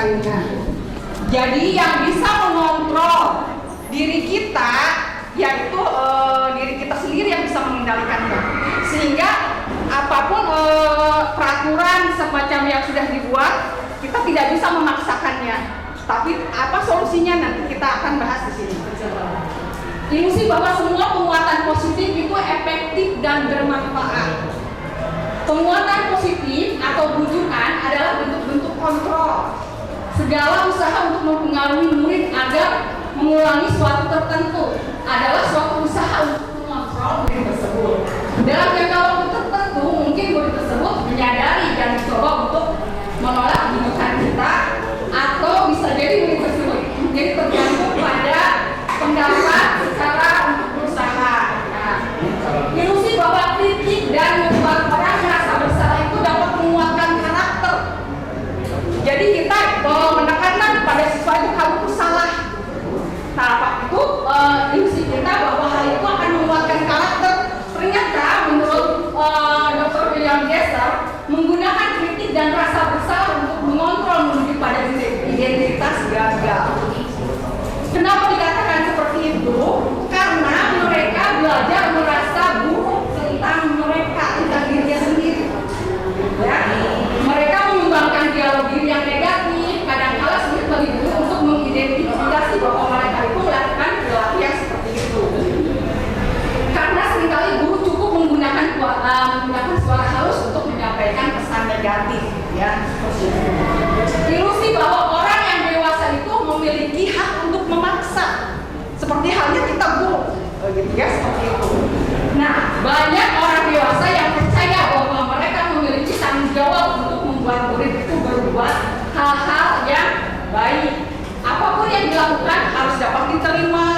lainnya. Jadi yang bisa mengontrol diri kita yaitu diri kita sendiri yang bisa mengendalikannya. Sehingga apapun peraturan semacam yang sudah dibuat, kita tidak bisa memaksakannya. Tapi apa solusinya nanti kita akan bahas di sini. Ilusi bahwa semua penguatan positif itu efektif dan bermanfaat. Penguatan positif atau bujukan adalah bentuk-bentuk kontrol. Segala usaha untuk mempengaruhi murid agar mengulangi suatu tertentu adalah suatu usaha untuk mengontrol murid tersebut. Dalam jangka waktu tertentu, mungkin murid tersebut menyadari dan mencoba untuk menolak bujukan kita, atau bisa jadi murid tersebut menjadi tergantung pada pendapat secara untuk berusaha. Nah, ilusi bahwa kritik dan membuat orang merasa bersalah itu dapat menguatkan karakter. Jadi kita menekankan pada siswa itu kamu itu salah. Nah, apa itu ilusi kita bahwa hal itu akan menguatkan karakter. Ternyata menurut Dr. William Glasser, menggunakan kritik dan rasa bersalah untuk mengontrol menuju pada identitas gagal. Kenapa dikatakan seperti itu? Karena mereka belajar merasa buruk tentang mereka, tentang dirinya sendiri. Ya, mereka mengembangkan dialog diri yang negatif. Kadang-kala sulit bagi guru untuk mengidentifikasi bahwa mereka itu melakukan perilaku yang seperti itu. Karena seringkali guru cukup menggunakan suara halus untuk menyampaikan pesan negatif. Ya, ilusi bahwa orang yang dewasa itu memiliki hak untuk memaksa, seperti halnya kita guru, gitu ya, seperti itu. Nah, banyak orang dewasa yang percaya bahwa mereka memiliki tanggung jawab untuk membuat murid itu berbuat hal-hal yang baik. Apapun yang dilakukan harus dapat diterima,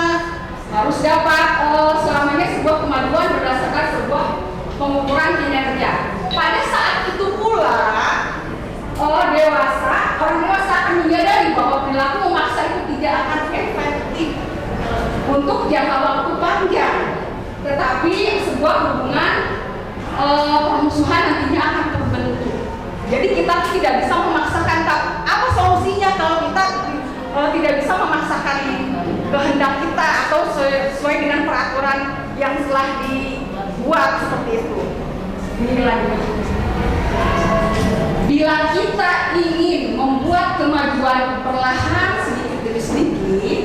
harus dapat selamanya sebuah kemajuan berdasarkan sebuah pengukuran kinerja. Pada saat itu pula, orang dewasa akan menyadari bahwa perilaku memaksa itu tidak akan efektif untuk jangka waktu panjang, tetapi sebuah hubungan permusuhan nantinya akan terbentuk. Jadi kita tidak bisa memaksakan. Apa solusinya kalau kita tidak bisa memaksakan kehendak kita atau sesuai dengan peraturan yang telah dibuat seperti itu? Bila kita ingin membuat kemajuan perlahan sedikit demi sedikit,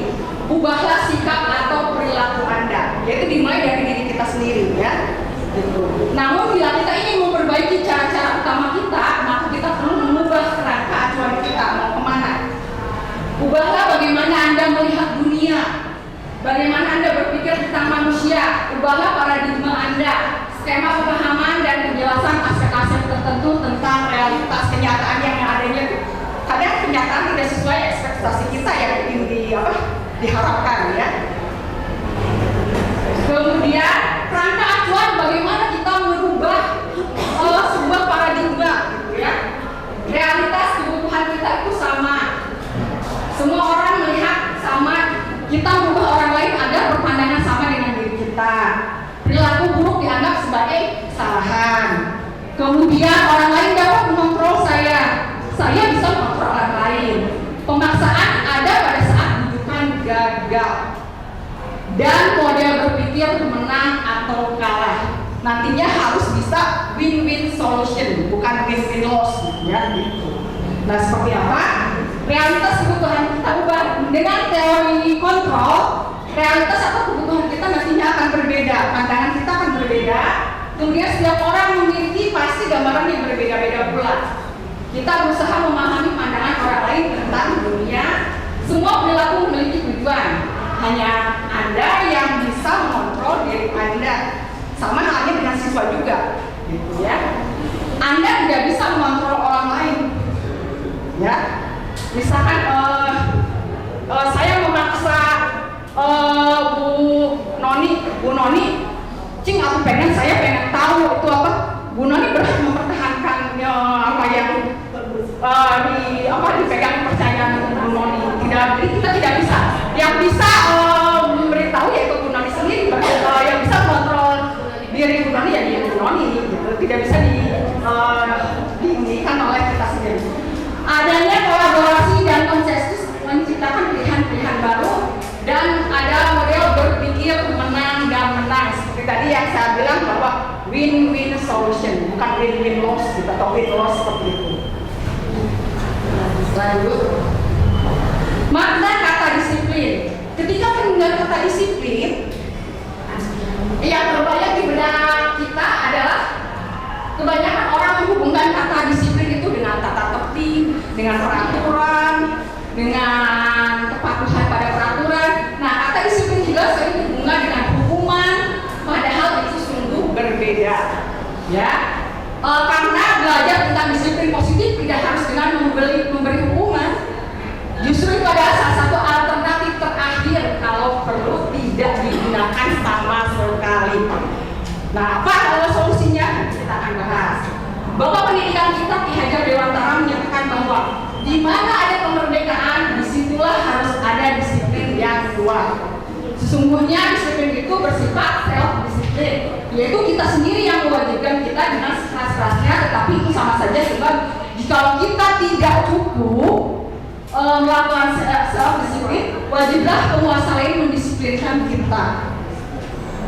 ubahlah sikap atau perilaku Anda, yaitu dimulai dari diri kita sendiri, ya. Gitu. Namun bila kita ingin memperbaiki cara-cara utama kita, maka kita perlu mengubah kerangka acuan kita mau kemana. Ubahlah bagaimana Anda melihat dunia, bagaimana Anda berpikir tentang manusia. Ubahlah paradigma Anda, skema pemahaman dan penjelasan aspek-aspek tertentu tentang realitas kenyataan yang adanya. Kadang kenyataan tidak sesuai ekspektasi kita yang ingin diharapkan, ya. Kemudian kerangka acuan bagaimana kita merubah sebuah paradigma, gitu ya. Realitas kebutuhan kita itu sama. Semua orang melihat sama. Kita merubah orang lain agar berpandangan sama dengan diri kita. Perilaku buruk dianggap sebagai kesalahan. Kemudian orang lain dapat mengontrol saya bisa mengontrol orang lain. Pemaksaan ada pada saat bujukan gagal. Dan model berpikir menang atau kalah. Nantinya harus bisa win-win solution, bukan win-win loss, ya, gitu. Nah, seperti apa? Realitas kebutuhan kita ubah. Dengan teori kontrol, realitas atau kebutuhan kita nantinya akan berbeda, pandangan kita akan berbeda. Kemudian setiap orang memiliki pasti gambaran yang berbeda-beda pula. Kita berusaha memahami pandangan orang lain tentang dunia. Semua perilaku memiliki tujuan. Hanya Anda yang bisa mengontrol diri Anda. Sama halnya dengan siswa juga, gitu ya. Anda tidak bisa mengontrol orang lain, ya. Misalkan saya memaksa Bu Noni, cing aku saya pengen tahu itu apa. Bu Noni berhak mempertahankan apa yang dipegang kepercayaan Bu Noni. Jadi kita tidak bisa. Yang bisa memberitahu yaitu Bu Noni sendiri. Yang bisa mengontrol diri Bu Noni ya dia Bu Noni, gitu. Tidak bisa diinginkan oleh kita sendiri. Adanya kolaborasi dan bilang bahwa win-win solution, bukan win-win loss gitu, atau win loss seperti itu. Lanjut. Makna kata disiplin. Ketika mendengar kata disiplin, yang terbayang di benak kita adalah kebanyakan orang menghubungkan kata disiplin itu dengan tata tertib, dengan peraturan, dengan kepatuhan pada peraturan. Nah, kata disiplin juga sering dihubungkan dengan hukuman, padahal itu sungguh berbeda. Ya, karena belajar tentang disiplin positif tidak harus dengan memberi hukuman. Justru itu adalah salah satu alternatif terakhir kalau perlu tidak digunakan sama sekali. Nah, apa solusinya? Kita akan bahas. Bapak pendidikan kita Ki Hajar Dewantara menyatakan bahwa di mana ada kemerdekaan, disitulah harus ada disiplin yang kuat. Sesungguhnya disiplin itu bersifat self-disiplin, yaitu kita sendiri yang mewajibkan kita dengan sekeras-kerasnya, tetapi itu sama saja sebab jika kita tidak cukup melakukan self-disiplin, wajiblah penguasa lain mendisiplinkan kita.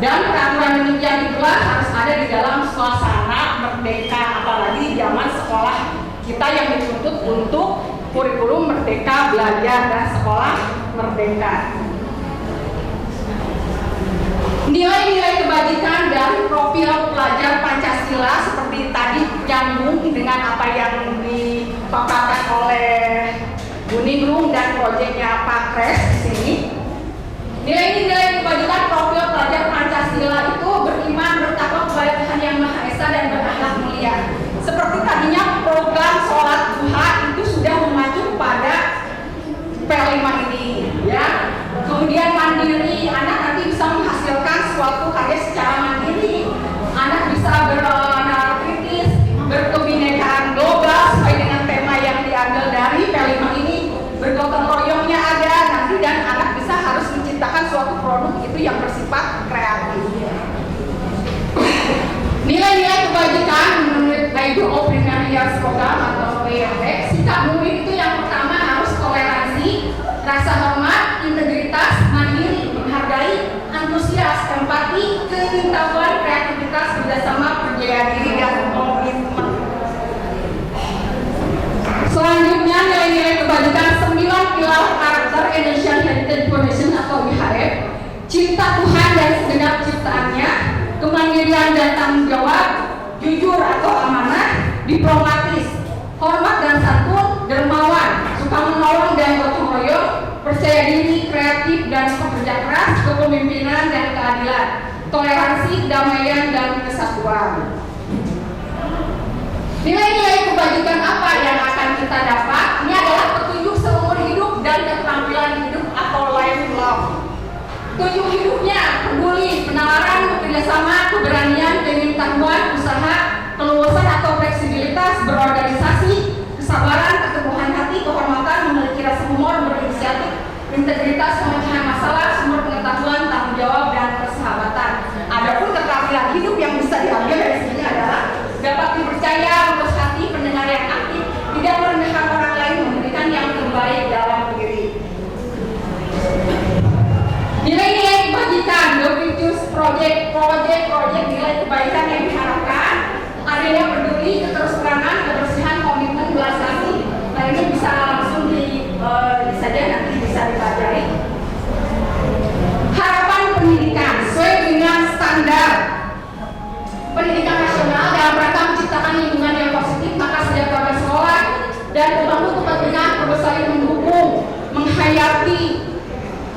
Dan peraturan demikian itulah harus ada di dalam suasana merdeka, apalagi di zaman sekolah kita yang dituntut untuk kurikulum merdeka belajar dan sekolah merdeka. Nilai-nilai kebajikan dari profil pelajar Pancasila seperti tadi nyambung dengan apa yang dipaparkan oleh Bu Ningrum dan proyeknya Pak Kres di sini. Nilai-nilai kebajikan profil pelajar Pancasila itu beriman, bertakwa kepada Tuhan Yang Maha Esa dan berakhlak mulia. Seperti tadinya program sholat duha itu sudah mengacu pada P5 ini, ya. Kemudian mandiri, anak nanti bisa menghasilkan suatu karya secara mandiri. Anak bisa bernalar kritis, berkebinekaan global sesuai dengan tema yang diambil dari P5 ini. Bergotong royongnya ada nanti, dan anak bisa harus menciptakan suatu produk itu yang bersifat kreatif. Nilai-nilai kebajikan menurut Bible of Primary Years Program atau PYP, sikap murid itu yang pertama harus toleransi, rasa hormat, integritas, mandiri, menghargai, antusias, empati, keingintahuan, kreativitas, kerjasama, percaya diri, dan komitmen. Selanjutnya nilai-nilai kebajikan 9 pilar karakter Indonesian Heritage Foundation atau IHF: cinta Tuhan dan segenap ciptaannya, kemandirian dan tanggung jawab, jujur atau amanah, diplomatis, hormat dan santun, dermawan, suka menolong dan gotong royong, percaya diri, kreatif dan pekerja keras, kepemimpinan dan keadilan, toleransi, kedamaian dan kesatuan. Nilai-nilai kebajikan apa yang akan kita dapat? Ini adalah petunjuk seumur hidup dan keterampilan hidup atau lifelong. Petunjuk hidupnya peduli, penalaran, bekerjasama, keberanian, pengetahuan, usaha, keluasan atau fleksibilitas, berorganisasi, kesabaran, keteguhan hati, kehormatan, memiliki rasa humor, berinisiatif, integritas, pemecahan masalah, sumber pengetahuan, tanggung jawab, dan persahabatan. Adapun keterampilan hidup yang bisa diambil dari sini adalah dapat dipercaya, lembut hati, pendengar yang aktif, tidak merendahkan orang lain, memberikan yang terbaik dalam diri. Nilai-nilai kebajikan, Dovitus Project nilai kebaikan yang diharapkan adanya peduli, keterus-terangan, kebersihan, komitmen, belas kasih. Nah, ini bisa langsung saja nanti bisa dipelajari. Harapan pendidikan sesuai dengan standar pendidikan nasional dalam rangka menciptakan lingkungan yang positif, maka sejak keluarga sekolah dan pemangku kepentingan perlu saling mendukung, menghayati,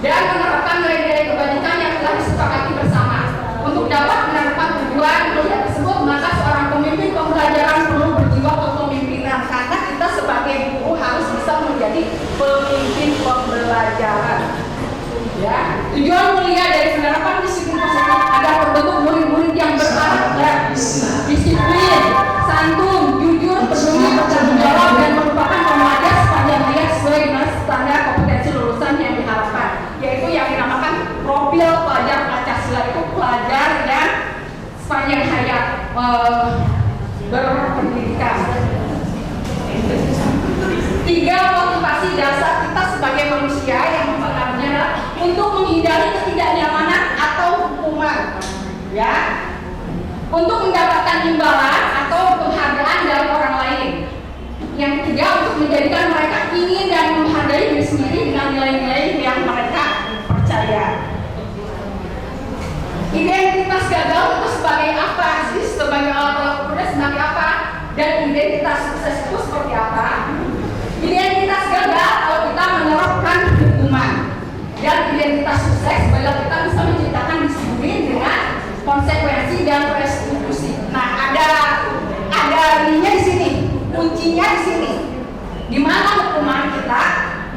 dan menerapkan nilai-nilai kebajikan yang telah disepakati bersama. Untuk dapat menerapkan tujuan mulia tersebut, maka seorang pemimpin pembelajaran perlu berjiwa kepemimpinan, karena kita sebagai guru harus bisa menjadi pemimpin pembelajaran. Ya, tujuan mulia dari penerapan disiplin positif agar terbentuk murid-murid yang berkarakter, disiplin, santun, jujur, peduli, bertanggung jawab, dan merupakan pembelajar sepanjang hayat sesuai dengan standar kompetensi lulusan yang diharapkan, yaitu yang dinamakan profil pelajar Pancasila. Itu pelajar yang sepanjang hayat berpendidikan. 3 motivasi dasar kita sebagai manusia yang mempengaruhinya adalah untuk menghindari ketidaknyamanan atau hukuman. Ya, untuk mendapatkan imbalan atau penghargaan dari orang lain. Yang ketiga, untuk menjadikan mereka ingin dan menghargai diri sendiri dengan nilai-nilai yang mereka percaya. Identitas gagal itu sebagai apa sih? Sebagai apa? Dan identitas sukses itu seperti apa? Identitas gagal kalau kita menerapkan hukuman, dan identitas sukses bila kita bisa menciptakan disiplin dengan konsekuensi dan restitusi. Nah, ada ininya di sini, kuncinya di sini. Di mana hukuman kita,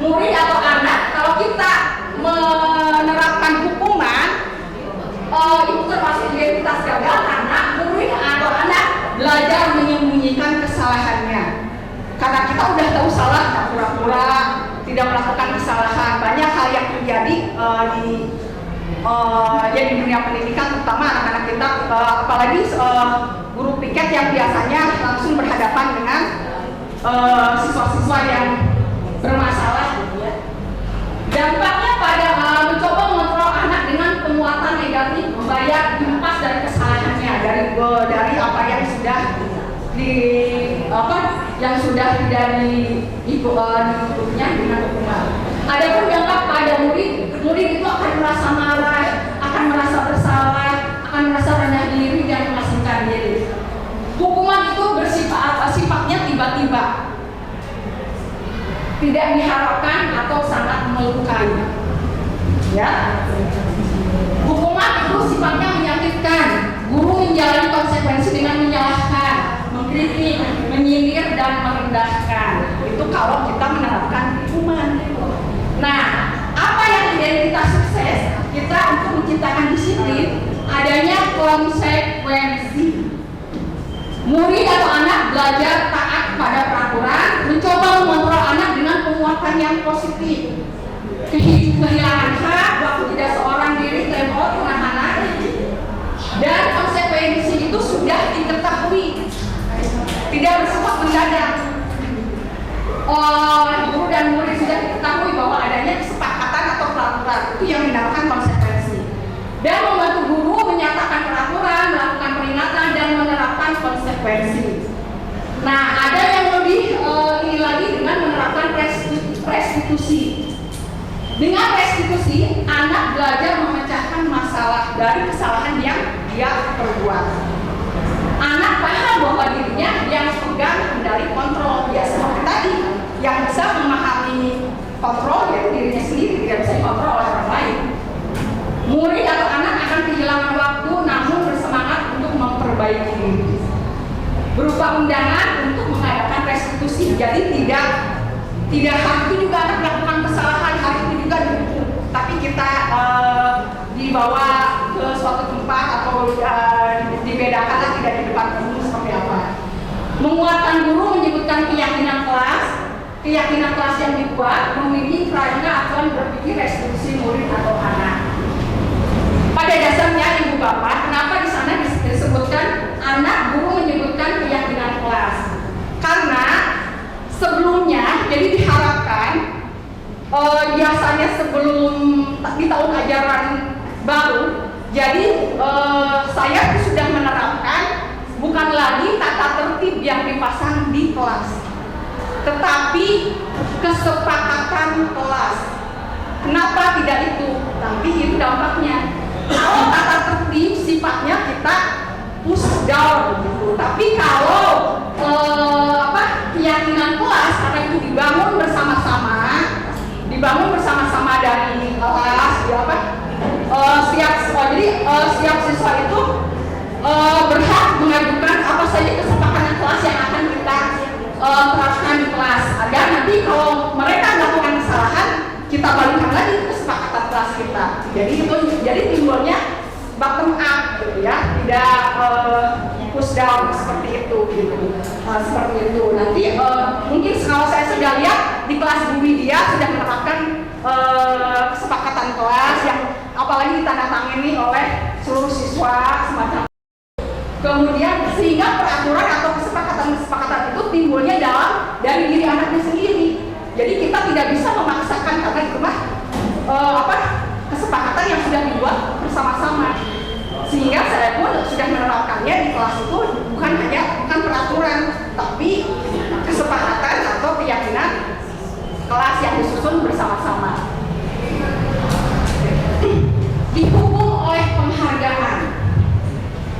murid atau anak, kalau kita menerapkan hukuman, itu termasuk identitas gagal karena murid atau anak belajar menyembunyikan kesalahannya. Karena kita udah tahu salah, tak pura-pura tidak melakukan kesalahan. Banyak hal yang terjadi di dunia pendidikan, terutama anak-anak kita, apalagi guru piket yang biasanya langsung berhadapan dengan siswa-siswa yang bermasalah, gitu ya. Dampaknya pada mencoba mengontrol anak dengan penguatan negatif, membayar impas dari kesalahannya, dari apa yang sudah tidak diikutnya dengan hukuman. Adapun dampak pada murid itu akan merasa marah, akan merasa bersalah, akan merasa rendah diri dan mengasingkan diri. Hukuman itu sifatnya tiba-tiba, tidak diharapkan atau sangat melukai. Ya, hukuman itu sifatnya menyakitkan. Guru menjalani konsekuensi dengan menyalahkan, mengkritik, menyindir dan merendahkan. Itu kalau kita menerapkan hukuman. Nah, apa yang identitas sukses? Kita untuk menciptakan disiplin, adanya konsekuensi. Murid atau anak belajar taat pada peraturan, mencoba mengontrol anak dengan penguatan yang positif. Kehilangan hak, waktu tidak seorang diri, tempo, penahanan, dan konsekuensi itu sudah diketahui, tidak bersifat mendadak. Guru dan murid sudah diketahui bahwa adanya kesepakatan atau peraturan, itu yang dinamakan konsekuensi. Dan membantu guru menyatakan peraturan, melakukan peringatan, dan menerapkan konsekuensi. Nah, ada yang lebih ini lagi dengan menerapkan restitusi. Dengan restitusi, anak belajar memecahkan masalah dari kesalahan yang dia perbuat. Anak paham bahwa dirinya yang pegang kendali kontrol. Ya, seperti tadi, yang bisa memahami kontrol yaitu dirinya sendiri, tidak bisa dikontrol oleh orang lain. Murid atau anak akan kehilangan waktu, namun bersemangat untuk memperbaiki diri. Berupa undangan untuk mengadakan restitusi. Jadi tidak hari itu juga anak melakukan kesalahan, hari itu juga dihukum, tapi kita dibawa ke suatu tempat atau dibedakan, tidak di depan umum seperti apa. Menguatkan guru menyebutkan keyakinan kelas yang dibuat, memilih kerangka aturan berpikir restitusi murid atau anak. Pada dasarnya ibu bapak, kenapa di sana disebutkan anak guru menyebutkan keyakinan kelas? Karena sebelumnya, jadi diharapkan biasanya sebelum di tahun ajaran baru, jadi saya sudah menerapkan bukan lagi tata tertib yang dipasang di kelas, tetapi kesepakatan kelas. Kenapa tidak itu? Tapi itu dampaknya. Kalau tata tertib sifatnya kita push down gitu. Tapi kalau keyakinan kelas, karena itu dibangun bersama-sama dari kelas, setiap siswa itu berhak mengajukan apa saja kesepakatan kelas yang akan kita terapkan di kelas, agar nanti kalau mereka melakukan kesalahan, kita balikan lagi kesepakatan kelas kita. Jadi timbulnya bottom up, gitu ya, tidak push down seperti itu, gitu. Seperti itu. Nanti mungkin kalau saya sudah lihat di kelas Bu Widya sudah menerapkan kesepakatan kelas yang apalagi ditandatangani oleh seluruh siswa semacam. Kemudian sehingga peraturan atau kesepakatan itu timbulnya dari diri anaknya sendiri. Jadi kita tidak bisa memaksakan karena itu mah kesepakatan yang sudah dibuat bersama-sama. Sehingga saya pun sudah menerapkannya di kelas itu bukan peraturan, tapi kesepakatan atau keyakinan kelas yang disusun bersama-sama. Dihubung oleh penghargaan.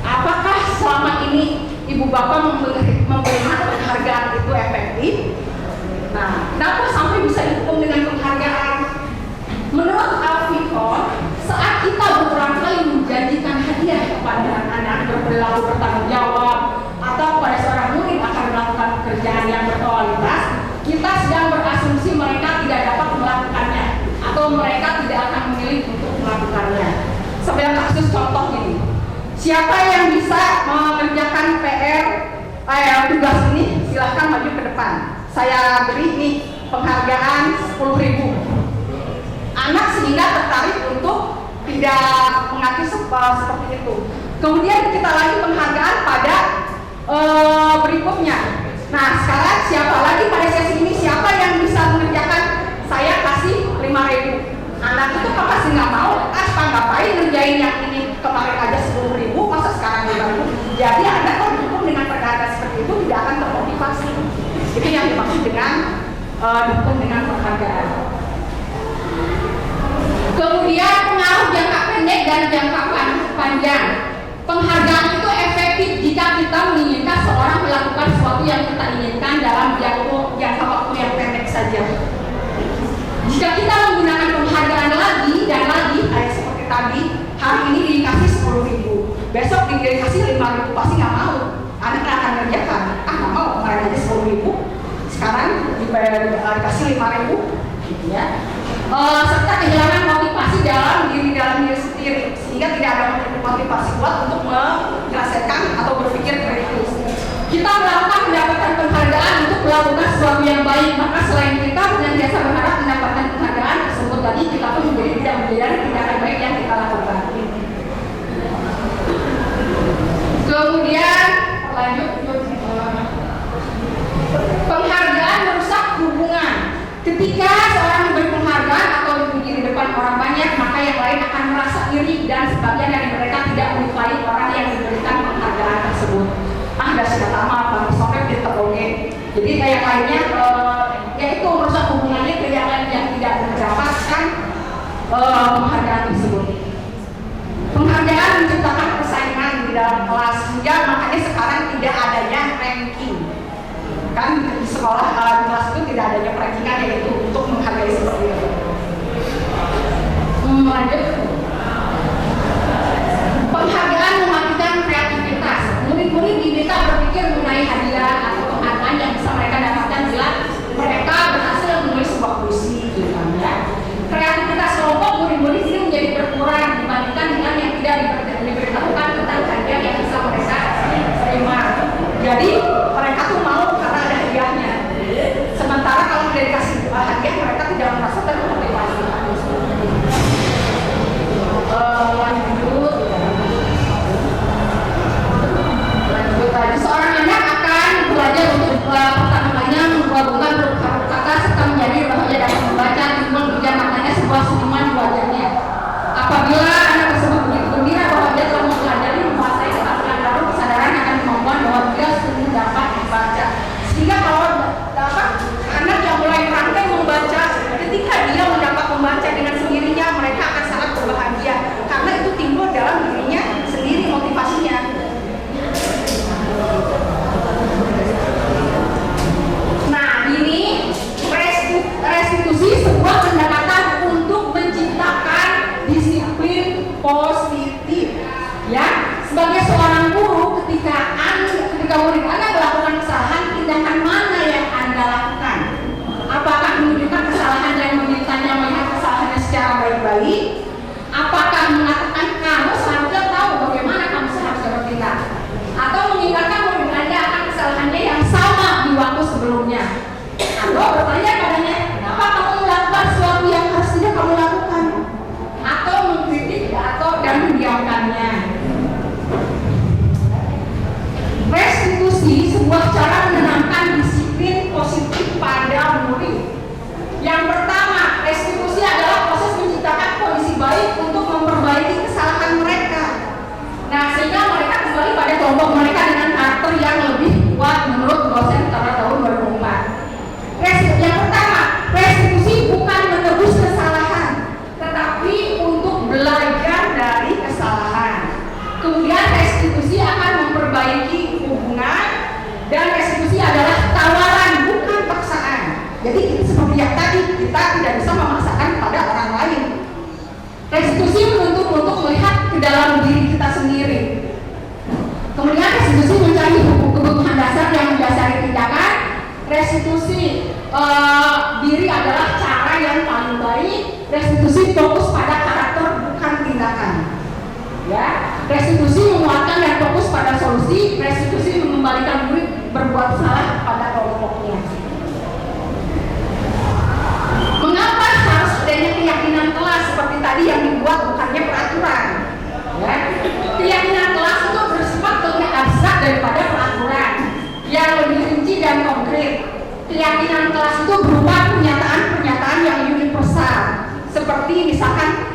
Apakah selama ini Ibu Bapak memberikan penghargaan itu efektif? Nah, kenapa sampai bisa dihubung dengan penghargaan? Menurut Alfikon, saat kita berulang kali menjanjikan hadiah kepada anak berperilaku bertanggung jawab atau pada seorang murid akan melakukan pekerjaan yang berkualitas, kita sedang berasumsi mereka tidak dapat melakukannya atau mereka tidak akan memilih untuk melakukannya. Sebagai kasus contoh ini, siapa yang bisa mengerjakan PR tugas ini silahkan maju ke depan. Saya beri nih penghargaan 10.000. Anak sehingga tertarik untuk tidak mengaku seperti itu. Kemudian kita lagi penghargaan pada berikutnya. Nah, sekarang siapa lagi pada sesi ini siapa yang bisa mengerjakan? Saya kasih 5.000. Anak itu kan pasti nggak mau. Ngapain ngerjain yang ini kemarin aja 10.000, masa sekarang 5.000? Jadi Anda kalau dukung dengan penghargaan seperti itu tidak akan termotivasi. Itu yang dimaksud dengan dukung dengan penghargaan. Kemudian pengaruh jangka pendek dan jangka panjang. Penghargaan itu efektif jika kita menginginkan seorang melakukan sesuatu yang kita inginkan dalam jangka waktu yang pendek saja. Jika kita menggunakan penghargaan lagi dan lagi, kayak seperti tadi, hari ini dikasih 10.000, besok dikasih 5.000, pasti nggak mau. Anak akan kerjakan, nggak mau, kemarin aja 10.000, sekarang dikasih 5.000, gitu ya. Serta kehilangan motivasi dalam diri sendiri, sehingga tidak ada motivasi kuat untuk menyelesaikan atau berpikir kritis. Kita mendapatkan penghargaan untuk melakukan sesuatu yang baik, maka selain kita senantiasa berharap mendapatkan penghargaan tersebut tadi, kita pun juga tidak menjadi tindakan baik yang kita lakukan. Kemudian lanjut, penghargaan merusak hubungan. Ketika seorang memberi penghargaan atau dipuji di depan orang banyak, maka yang lain akan merasa iri dan sebagian dari mereka tidak menyukai orang yang diberikan penghargaan tersebut. Dah sudah lama, bang sore kita tergolong. Jadi kayak lainnya, yaitu merusak hubungannya ke yang lain yang tidak mendapatkan penghargaan tersebut. Penghargaan menciptakan persaingan di dalam kelas, sehingga makanya sekarang tidak adanya ranking. Kan di sekolah di kelas itu tidak adanya rankingan, yaitu untuk menghargai seperti itu. Lanjut. Penghargaan mematikan kreativitas. Murid-murid diminta berpikir mengenai hadiah atau penghargaan yang bisa mereka dapatkan bila mereka berhasil menulis sebuah puisi, gitu ya. Kreativitas kelompok murid-murid ini menjadi berkurang dibandingkan dengan yang tidak diberitahukan tentang hadiah yang bisa mereka terima. Jadi mereka tuh mau karena ada hadiahnya. Sementara kalau tidak dikasih hadiah, mereka tidak merasa termotivasi. Seorang anak akan belajar untuk pertama kalinya menggabungkan huruf kata serta menjadi remaja dapat membaca, timbul ujar maknanya sebuah senyuman di wajahnya. Apabila anak tersebut begitu gembira bahwa dia telah mempelajari menguasai keterampilan baru, kesadaran akan kemampuan bahwa dia sungguh dapat membaca. Sehingga kalau dapat anak yang mulai merangkai membaca, ketika dia mendapat membaca dengan sendirinya, mereka akan sangat berbahagia karena itu timbul dalam dirinya sendiri motivasinya. Nah, ini restitusi sebuah pendekatan untuk menciptakan disiplin positif. Ya, sebagai seorang guru, ketika murid Anda melakukan kesalahan, tindakan mana yang Anda lakukan? Apakah menunjukkan kesalahan dan memintanya melihat kesalahannya secara baik-baik? Apakah mengatakan kamu seharusnya tahu bagaimana kamu seharusnya bertindak? Atau mengingatkan murid Anda akan kesalahannya yang sama di waktu sebelumnya? Atau bertanya padanya, kenapa kamu melakukan sesuatu yang harus tidak kamu lakukan? Atau mengkritik dan mendiamkannya? Restitusi sebuah cara menanamkan disiplin positif pada murid. Yang pertama, restitusi adalah proses menciptakan kondisi baik untuk memperbaiki kesalahan mereka. kelompok mereka dengan karakter yang lebih kuat menurut dosen pada tahun 2004. Yang pertama, restitusi bukan menebus kesalahan, tetapi untuk belajar dari kesalahan. Kemudian restitusi akan memperbaiki hubungan, dan restitusi adalah tawaran bukan paksaan. Jadi seperti yang tadi, kita tidak bisa memaksakan pada orang lain. Restitusi menuntut untuk melihat ke dalam diri kita sendiri. Kemudian restitusi mencari kebutuhan dasar yang mendasari tindakan. Restitusi diri adalah cara yang paling baik. Restitusi fokus pada karakter bukan tindakan. Ya, restitusi menguatkan dan fokus pada solusi. Restitusi mengembalikan murid berbuat salah pada kelompoknya. Mengapa harus adanya keyakinan kelas seperti tadi yang dibuat, bukannya peraturan? Ya. Keyakinan kelas itu bersifat lebih abstrak daripada peraturan yang lebih rinci dan konkret. Keyakinan kelas itu berupa pernyataan-pernyataan yang universal, seperti misalkan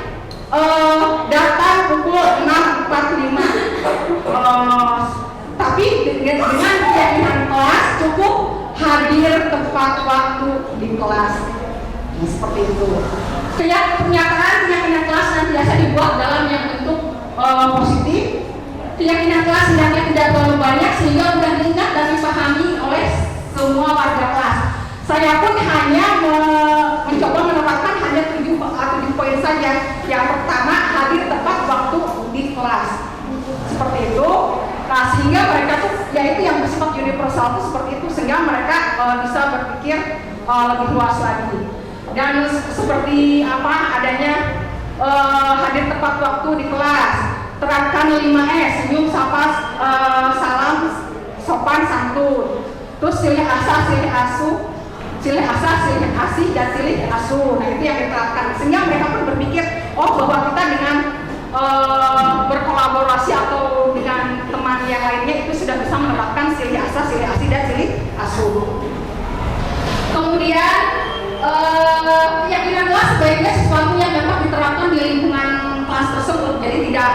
datang pukul 6.45. Tapi dengan keyakinan kelas cukup hadir tepat waktu di kelas. Nah, seperti itu. Pernyataan keyakinan kelas yang biasa dibuat dalam yang bentuk positif. Keyakinan kelas hendaknya tidak terlalu banyak sehingga mudah diingat dan dipahami oleh semua warga kelas. Saya pun hanya mencoba menerapkan hanya 7 poin saja. Yang pertama, hadir tepat waktu di kelas. Seperti itu. Nah, sehingga mereka tuh, yaitu yang bersifat universal itu seperti itu, sehingga mereka bisa berpikir lebih luas lagi. Dan seperti apa adanya hadir tepat waktu di kelas, terapkan 5S, senyum, sapa, salam, sopan, santun. Terus silih asa, silih asuh, silih asa, silih asih, dan silih asuh. Nah, itu yang diterapkan. Sehingga mereka pun berpikir, oh bahwa kita dengan berkolaborasi atau dengan teman yang lainnya itu sudah bisa menerapkan silih asa, silih asih, dan silih asuh. Kemudian keyakinan kelas sebaiknya sesuatu yang dapat diterapkan di lingkungan kelas tersebut. Jadi tidak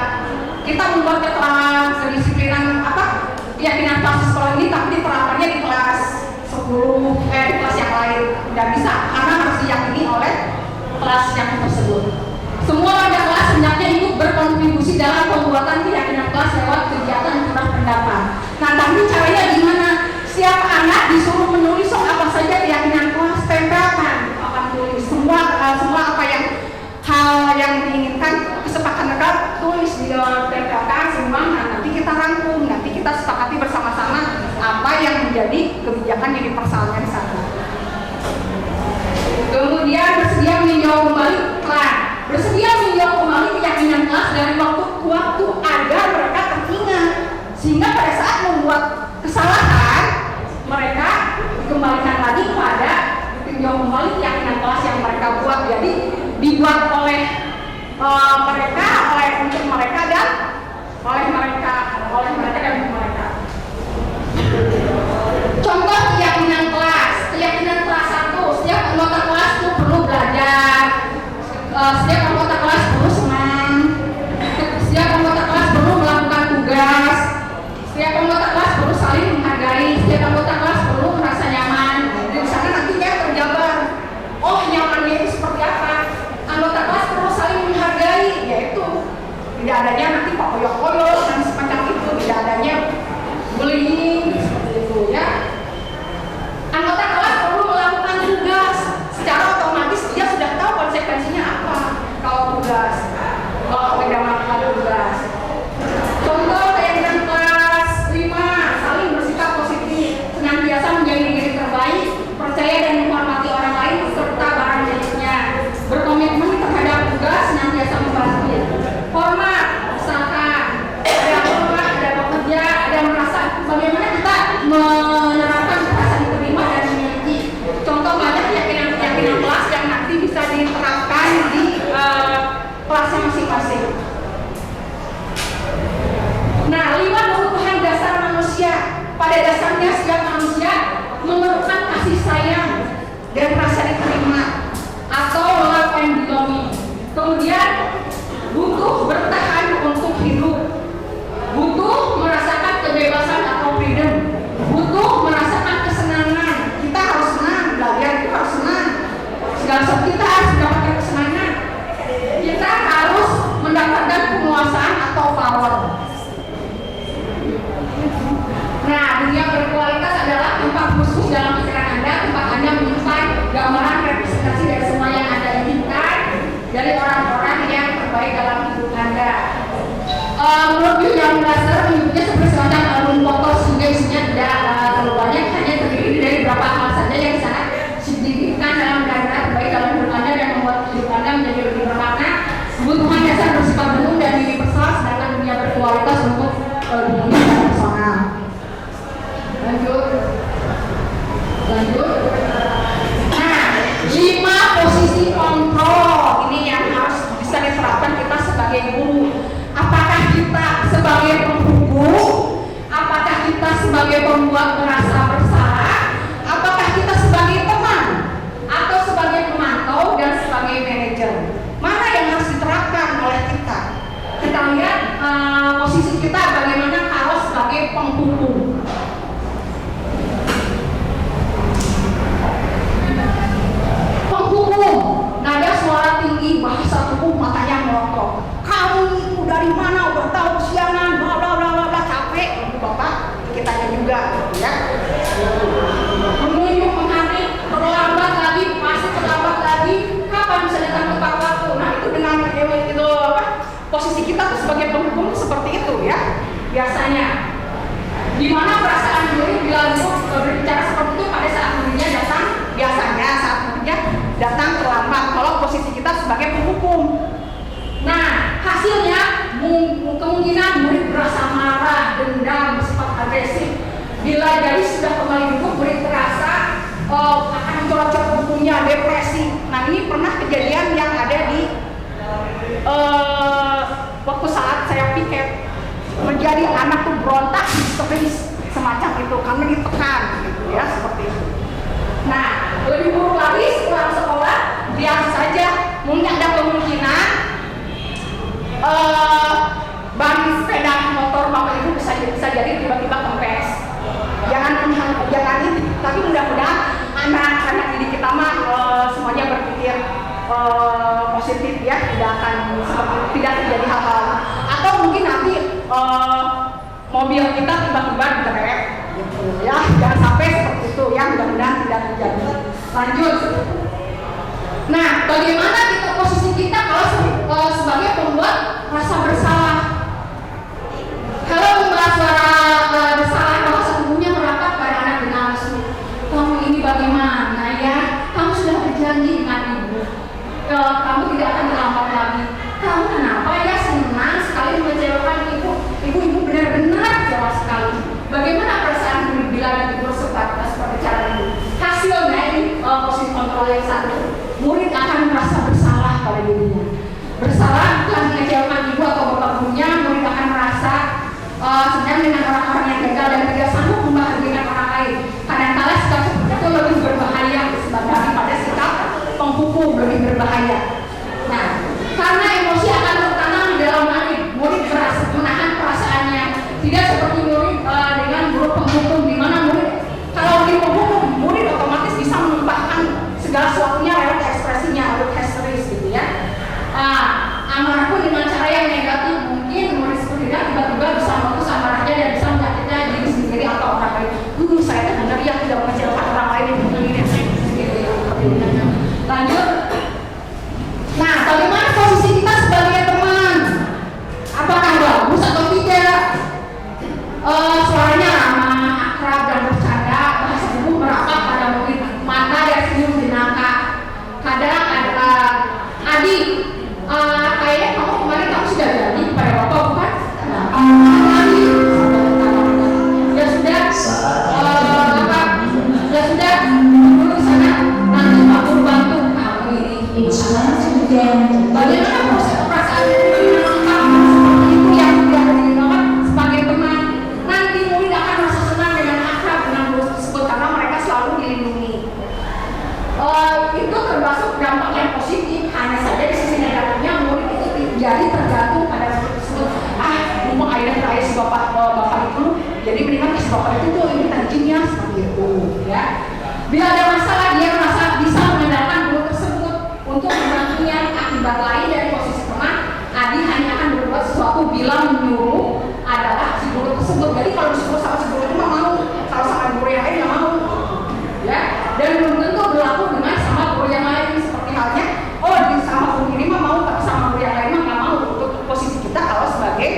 kita membuat kelas kedisiplinan keyakinan kelas di sekolah ini, tapi diterapkannya di kelas 10 di kelas yang lain. Tidak bisa, karena harus diyakini oleh kelas yang tersebut. Semua warga kelas hendaknya ikut berkontribusi dalam pembuatan keyakinan kelas lewat kegiatan curah pendapat. Nah, tapi caranya gimana? Setiap anak disuruh menulis apa saja keyakinan kelas, tempelkan, akan tulis semua apa yang hal yang diinginkan kesepakatan mereka, tulis di tempelkan semua. Nah, nanti kita rangkum, nanti kita sepakati bersama-sama apa yang menjadi kebijakan yang dipersalahkan di sana. Kemudian bersedia meninjau kembali kelas. Bersedia meninjau kembali keyakinan kelas dari waktu ke waktu agar mereka teringat, sehingga pada saat membuat kesalahan mereka dikembalikan lagi pada tinjau kembali keyakinan kelas yang mereka buat. Jadi dibuat oleh mereka, untuk mereka dan oleh mereka dan untuk mereka. Contoh keyakinan kelas. Keyakinan kelas 1, setiap anggota kelas itu perlu belajar. Setiap anggota kelas perlu senang. Setiap anggota kelas perlu melakukan tugas. Setiap anggota kelas perlu saling menghargai. Setiap anggota kelas perlu merasa nyaman. Di sana nantinya terjabar. Oh, nyamannya itu seperti apa? Anggota kelas perlu saling menghargai, yaitu tidak adanya nanti koyok-koyok dan semacam itu, tidak adanya bullying seperti itu, ya. Anggota kelas perlu melakukan tugas. Secara otomatis dia sudah tahu konsekuensinya apa kalau tugas, kalau tidak melakukan tugas. Contoh keyakinan kelas 5, saling bersikap positif, senantiasa menjadi diri terbaik, percaya dan menghormati orang lain serta barang miliknya, berkomitmen terhadap tugas, senantiasa membantu, hormat, usaha, ada hormat, ada bekerja, ada merasa bagaimana kita menerapkan rasa diterima dan memiliki. Contoh banyak keyakinan kelas yang nanti bisa diterapkan di kelasnya masing-masing. Nah, 5 kebutuhan dasar manusia. Pada dasarnya setiap manusia memerlukan kasih sayang dan rasa diterima atau love and belonging. Kemudian butuh bertahan untuk hidup, butuh merasakan penghukum. Penghukum, nada suara tinggi, bahasa tubuh, matanya melotot. Kamu itu dari mana? Udah tahu kesiangan, bla bla bla bla, capek. Ibu bapak, kitanya juga, ya. Menunjuk, menghadir, terlambat lagi, masih terlambat lagi. Kapan bisa datang tepat waktu? Nah itu dengan itu apa? Posisi kita tuh sebagai penghukum seperti itu, ya. Biasanya, di mana perasaan murid bila berbicara seperti itu pada saat muridnya datang, biasanya saat muridnya datang terlambat. Kalau posisi kita sebagai penghukum, nah hasilnya kemungkinan murid berasa marah, dendam, bersifat agresif. Bila jadi sudah kembali duduk, murid terasa akan mencolok-colok bukunya, depresi. Nah ini pernah kejadian yang ada di waktu saat saya piket, menjadi anak tuh berontak, histeris semacam itu karena ditekan, gitu ya, seperti itu. Nah lebih buruk lagi setelah sekolah, biasa saja mungkin ada kemungkinan ban sepeda motor bapak ibu bisa jadi tiba-tiba kempes. Jangan ini, tapi mudah-mudahan anak-anak didik kita mah semuanya berpikir positif ya, tidak terjadi hal-hal, atau mungkin nanti mobil kita tiba-tiba diterep, gitu ya, jangan sampai seperti itu ya, mudah-mudahan tidak terjadi. Lanjut. Nah, bagaimana posisi kita kalau sebagai pembuat rasa bersalah? Kalau membuat suara bersalah, bahasa tubuhnya merapat pada anak dengan lesu. Kamu ini bagaimana ya? Kamu sudah berjanji dengan ibu. Kamu tidak akan terlambat lagi. Kamu kenapa ya senang sekali mengecewakan ibu? Ibu benar-benar kecewa sekali. Bagaimana perasaan ibu bila ibu seperti cara ibu? Hasilnya ini posisi kontrol yang satu, murid akan merasa bersalah pada dirinya. Bersalah bukan mengecewakan ibu atau bapak ibunya, murid akan merasa sedang dengan orang-orang yang gagal dan tidak sanggup membahagiakan orang lain. Kadang-kala sikap seperti itu lebih berbahaya daripada sikap penghukum, lebih berbahaya. Nah, karena emosi akan tertanam di dalam hati, murid merasa menahan perasaannya. Tidak seperti murid dengan guru penghukum, di mana murid kalau di penghukum, murid otomatis bisa menumpahkan segala sesuatunya lewat ekspresinya, lewat histeris gitu ya. Amarah pun dengan cara yang negatif, mungkin murid seperti itu tiba-tiba bisa memutus amarahnya dan bisa menyakitkan diri sendiri atau orang lain. Saya benar ya tidak mengecewakan orang lain yang begini sendiri. Lanjut. Nah, bagaimana posisi kita sebagai teman? Apakah bagus atau tidak? Suaranya ramah, akrab dan bercanda, bahasa tubuh merapat pada murid, mata dan senyum jenaka. Kadang ada adik, kayaknya kamu sudah janji kepada bapak bukan? Ya sudah, ya sudah, dulu di sana nanti Pak Guru bantu kamu ini. Bagaimana proses perasaan seperti itu yang tidak dilakukan sebagai teman? Nanti murid akan merasa senang dengan akrab dengan guru tersebut karena mereka selalu dilindungi. Itu termasuk dampak yang positif. Hanya saja di sisi negatifnya murid itu jadi tergantung pada guru tersebut. Mau ayah si bapak itu, jadi mendingan si bapak itu tuh ini tanjingnya seperti itu, ya. Bila ada masalah dia merasa bisa mengandalkan guru tersebut untuk membantunya. Akibat lain dari posisi teman, Adi hanya akan berbuat sesuatu bila menyuruh adalah si guru tersebut. Jadi kalau disuruh sama si guru itu nggak mau, kalau sama guru yang lain nggak mau, ya. Dan belum tentu berlaku dengan sama guru yang lain, seperti halnya di sama guru ini mah mau, tapi sama guru yang lain mah nggak mau. Untuk posisi kita kalau sebagai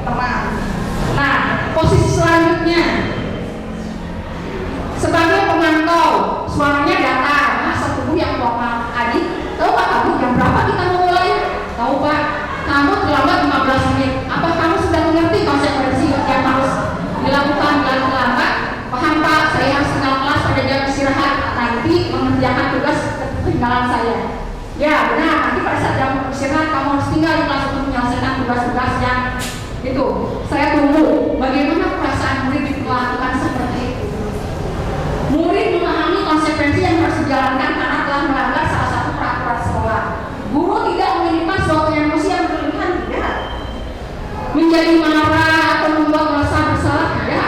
teman. Nah, posisi selanjutnya sebagai pemantau, suaranya datar, bahasa tubuh yang formal. Adik, tahu Pak kamu jam berapa kita mau mulai? Tahu Pak, kamu terlambat 15 menit. Apa kamu sudah mengerti konsekuensi yang harus dilakukan dalam terlambat? Paham Pak, saya harus tinggal kelas pada jam istirahat, nanti mengerjakan tugas ketinggalan saya. Ya benar, nanti pada saat jam istirahat kamu harus tinggal di kelas untuk menyelesaikan tugas-tugas yang itu. Saya tunggu bagaimana perasaan murid diperlakukan seperti itu. Murid memahami konsekuensi yang harus dijalankan karena telah melanggar salah satu peraturan sekolah. Guru tidak menyimpan suatu emosi yang berlebihan, tidak. Menjadi marah atau membuat merasa bersalah, tidak.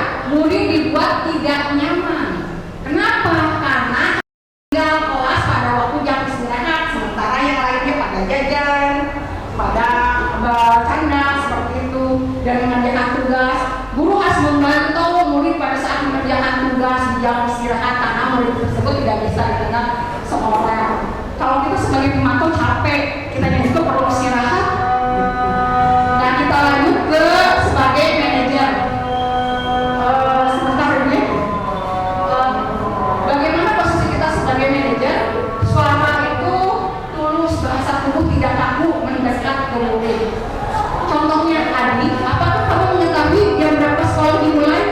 dibuat tidak nyaman. Kenapa? Karena tinggal kelas pada waktu jam istirahat, sementara yang lainnya pada jajan, pada bercanda seperti itu dan mengerjakan tugas. Guru harus membantu murid pada saat mengerjakan tugas di jam istirahat karena murid tersebut tidak bisa didengar seorang. Kalau kita sebagai pemantau capek, kita juga perlu istirahat. Nah, kita lanjut ke sebagai manajer. Sebentar ini, bagaimana posisi kita sebagai manajer? Suara itu tulus, bahasa tubuh tidak kaku, mendekat ke murid. Contohnya tadi, apakah kamu mengetahui jam berapa sekolah dimulai?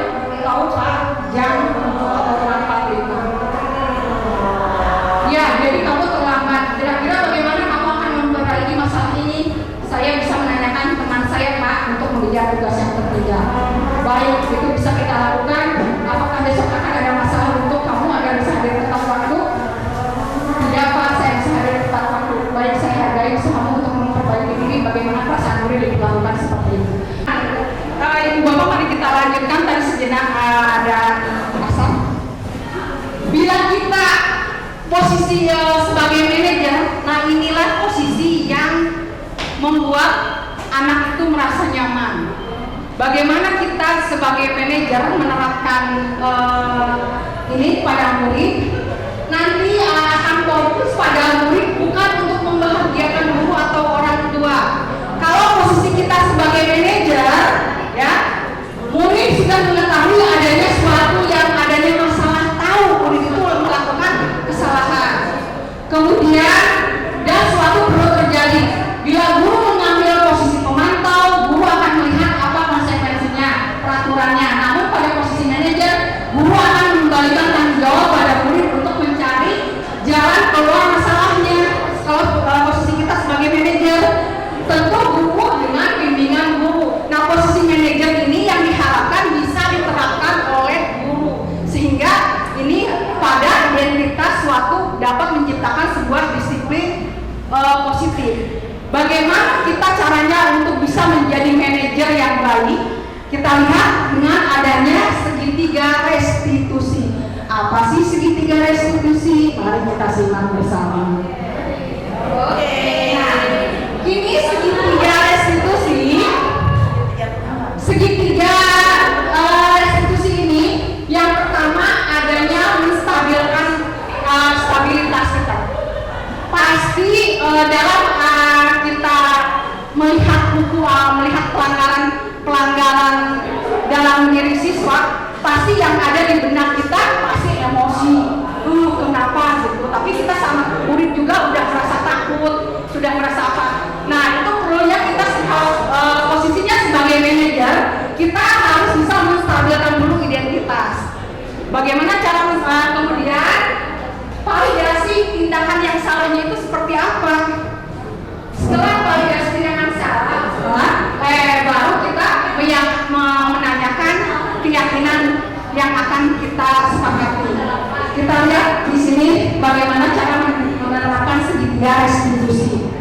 Tahu Pak, jam atau berapa itu? Ya, jadi kamu terlambat. Kira-kira bagaimana kamu akan memperbaiki masalah ini? Saya bisa menanyakan teman saya Pak untuk mengejar tugas yang terkerja. Baik, itu bisa kita lakukan. Apakah besok akan ada masalah untuk kamu agar bisa hadir tepat waktu? Tidak Pak, saya bisa hadir tepat waktu. Baik, saya hargai usahamu untuk memperbaiki diri. Bagaimana perasaan murid dilakukan seperti itu? Ibu Bapak, mari kita lanjutkan. Tadi sejenak ada pasal. Bila kita posisi sebagai manajer, nah inilah posisi yang membuat anak itu merasa nyaman. Bagaimana kita sebagai manajer menerapkan ini pada murid? Nanti akan fokus pada murid, bukan untuk membahagiakan guru atau orang tua. Kalau posisi kita sebagai manajer, ya, murid sudah mengetahui adanya suatu yang adanya masalah, tahu murid itu melakukan kesalahan. Kemudian dan suatu perlu terjadi. Bila guru mengambil posisi pemantau, guru akan melihat apa konsekuensinya, peraturannya. Namun pada posisi manajer, guru akan mengembalikan tanggung jawab pada murid untuk mencari jalan keluar masalahnya. Kalau posisi kita sebagai manajer, tentu guru dengan bimbingan guru. Nah, posisi manajer ini yang diharapkan bisa diterapkan oleh guru, sehingga ini pada identitas suatu dapat menciptakan sebuah disiplin positif. Bagaimana kita caranya untuk bisa menjadi manajer yang baik? Kita lihat dengan adanya segitiga restitusi. Apa sih segitiga restitusi? Mari kita simak bersama. Oke. Nah, ini segitiga restitusi. Segitiga restitusi ini, yang pertama adanya menstabilkan stabilitas kita. Pasti dalam kita melihat buku, melihat pelanggaran dalam diri siswa, pasti yang ada di benak kita pasti emosi. Kenapa gitu? Tapi kita sama murid juga udah merasa takut, sudah merasa apa? Nah, itu perlunya kita posisinya sebagai manajer, kita harus bisa menstabilkan dulu identitas. Bagaimana cara kemudian validasi tindakan yang salahnya itu seperti apa? Setelah validasi tindakan salah, baru kita menanyakan keyakinan yang akan kita sepakati. Kita lihat di sini bagaimana cara menerapkan segitiga restitusi.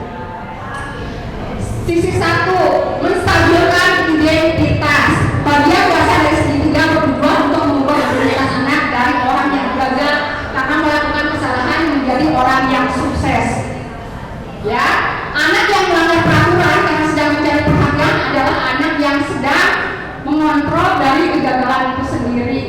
Sisi 1, menstabilkan identitas. Bagian dasar dari segitiga bertujuan untuk mengubah identitas anak dari orang yang gagal karena melakukan kesalahan menjadi orang yang sukses. Ya, anak yang melanggar peraturan karena sedang mencari perhatian adalah anak yang sedang mengontrol dari kegagalan itu sendiri.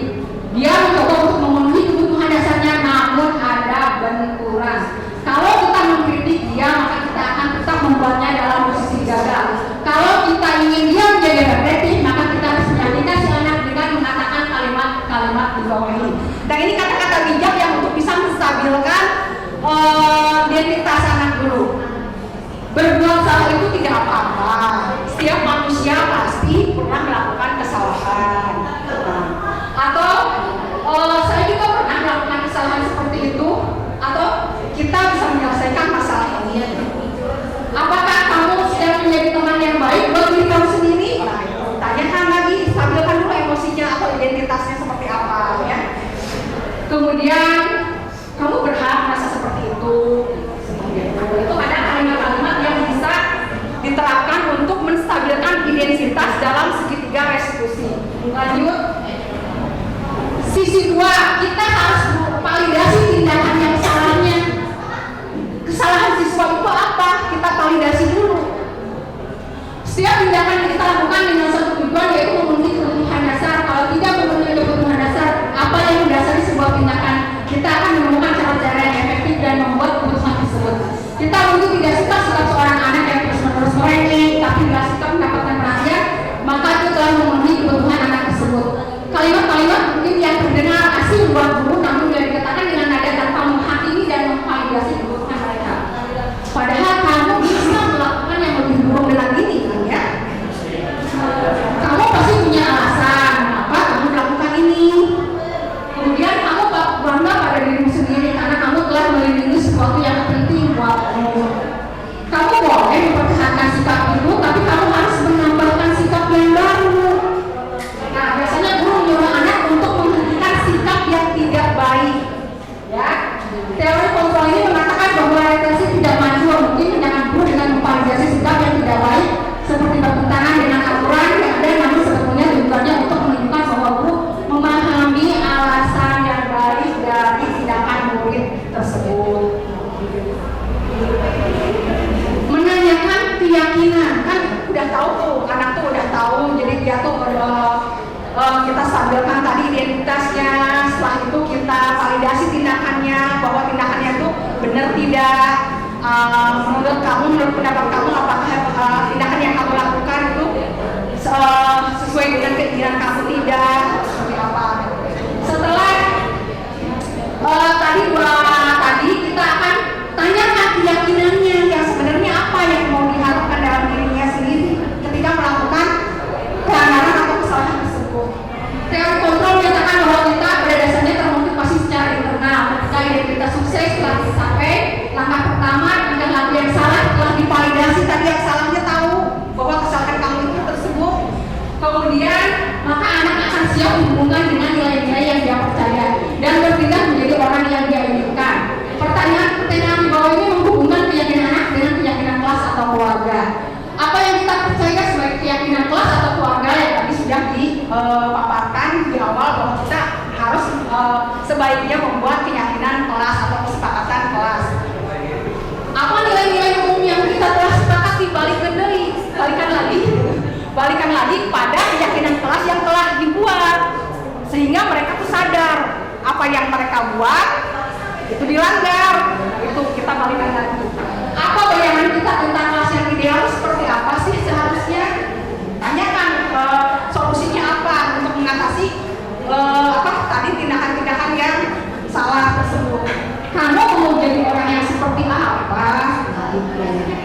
Dia mencoba untuk memenuhi kebutuhan dasarnya, namun ada benturan. Kalau kita mengkritik dia, maka kita akan tetap membuatnya dalam posisi gagal. Kalau kita ingin dia menjadi reflektif, maka kita harus menyadarkan si anak dengan mengatakan kalimat-kalimat di bawah ini. Dan ini kata-kata bijak yang untuk bisa menstabilkan identitas anak dulu. Berbuat salah itu tidak apa-apa. Setiap manusia pasti pernah melakukan kesalahan. Atau saya juga pernah melakukan kesalahan seperti itu. Atau kita bisa menyelesaikan masalah ini. Apakah kamu sedang menjadi teman yang baik buat diri kamu sendiri? Nah, itu tanyakan lagi, stabilkan dulu emosinya atau identitasnya seperti apa, ya. Kemudian kamu berhak merasa seperti itu. Itu ada kalimat-kalimat yang bisa diterapkan untuk menstabilkan identitas dalam segitiga restitusi. Lanjut. kalimat-kalimat mungkin yang terdengar asing buat guru, namun yang dikatakan dengan nada tanpa menghakimi dan memvalidasi kebutuhan mereka. Padahal kamu bisa melakukan yang lebih buruk dengan ini, kan ya? Kamu pasti punya alasan mengapa kamu melakukan ini. Kemudian kamu bangga pada dirimu sendiri karena kamu telah melindungi sesuatu yang penting buatmu. Kamu boleh mempertahankan sikap itu, tapi kamu harus menambahkan sikap yang baru. Nah, biasanya guru menyuruh anak untuk menghentikan sikap yang tidak baik. Ya, teori kontrol ini mengatakan bahwa represi tidak maju, mungkin tindakan guru dengan memvalidasi sikap yang tidak baik seperti bertentangan dengan aturan yang ada, namun sebetulnya tujuannya untuk menunjukkan bahwa guru memahami alasan yang baik dari tindakan murid tersebut. Menanyakan keyakinan, kan udah tahu tuh, anak tuh udah tahu, jadi dia tuh kita stabilkan tadi identitasnya, setelah itu kita validasi tindakannya, bahwa tindakannya itu benar tidak, menurut kamu, menurut pendapat kamu, apakah tindakan yang kamu lakukan itu sesuai dengan keinginan kamu, tidak, seperti apa. Setelah tadi kita akan tanyakan keyakinannya yang sebenarnya apa yang mau diharapkan dalam dirinya sendiri ketika melakukan pelanggaran atau kesalahan tersebut. Teori kontrol menyatakan bahwa kita pada dasarnya termotivasi secara internal ketika identitas sukses telah dicapai. Langkah pertama, jika lagu yang salah telah divalidasi, tadi yang salahnya tahu bahwa kesalahan kamu itu tersebut. Kemudian maka anak akan siap berhubungan dengan nilai-nilai yang dia percaya dan berpindah menjadi orang yang dia inginkan. Pertanyaan di bawah ini menghubungkan keyakinan anak dengan keyakinan kelas atau keluarga. Apa yang kita percaya sebagai keyakinan kelas atau keluarga yang tadi sudah dipaparkan di awal, bahwa kita harus sebaiknya membuat keyakinan kelas atau kesepakatan kelas. Apa nilai-nilai umum yang kita telah sepakati, balikan lagi pada keyakinan kelas yang telah dibuat, sehingga mereka tuh sadar apa yang mereka buat itu dilanggar, itu kita balikan lagi. Apa bayangan kita tentang kelas yang ideal seperti apa sih seharusnya? Tanyakan solusinya apa untuk mengatasi tadi tindakan-tindakan yang salah tersebut. Kamu mau jadi orang yang seperti apa?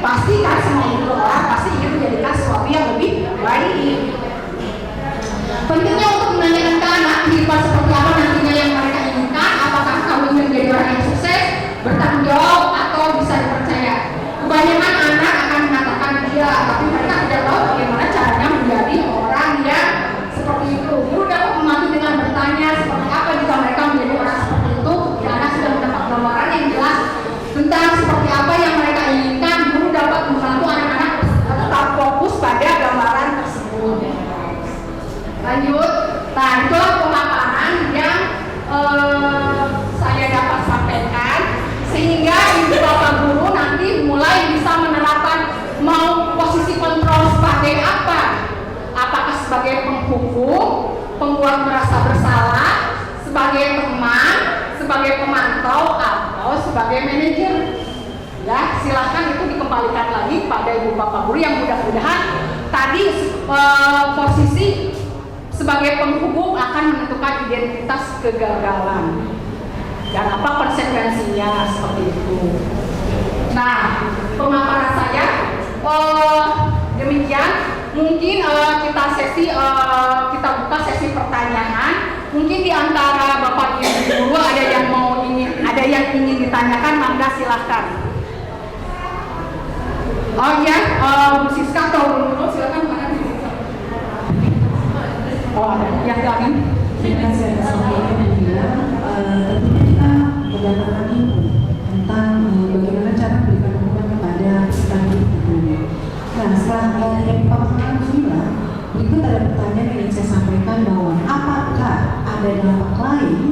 Pasti kan semua orang pasti ingin menjadikan sesuatu yang lebih baik. Pentingnya untuk menanyakan ke anak kehidupan seperti apa nantinya yang mereka inginkan. Apakah kamu ingin menjadi orang yang sukses, bertanggung jawab, atau bisa dipercaya? Kebanyakan anak akan mengatakan iya, tapi mereka tidak tahu bagaimana caranya menjadi orang yang seperti itu. Guru dapat membantu dengan bertanya seperti apa jika mereka menjadi orang seperti itu. Ya, anak sudah mendapat gambaran yang jelas tentang seperti apa yang mereka inginkan. Guru dapat membantu anak-anak tetap fokus pada gambaran tersebut. Lanjut, nah itulah pemaparan yang saya dapat sampaikan, sehingga ibu bapak guru nanti mulai bisa menerapkan mau posisi kontrol sebagai apa? Apakah sebagai penghukum, pembuat merasa bersalah, sebagai teman, sebagai pemantau, atau sebagai manajer? Ya, silahkan itu dikembalikan lagi pada ibu bapak guru yang mudah-mudahan tadi posisi sebagai penghubung akan menentukan identitas kegagalan dan apa konsekuensinya, seperti itu. Nah, pemaparan saya demikian. Mungkin kita buka sesi pertanyaan. Mungkin di antara bapak ibu guru ada yang ingin ditanyakan, mangga silahkan. Oh ya, Bu Siska atau Bu Nurul, silakan. Mana? Oh, ada yang lain. Terima kasih atas waktunya dan bilang tentunya kita mendapatkan info tentang bagaimana cara memberikan hukuman kepada peserta didik tentunya. Nah, setelah yang dipaparkan juga, berikut ada pertanyaan yang ingin saya sampaikan, bahwa apakah ada dampak lain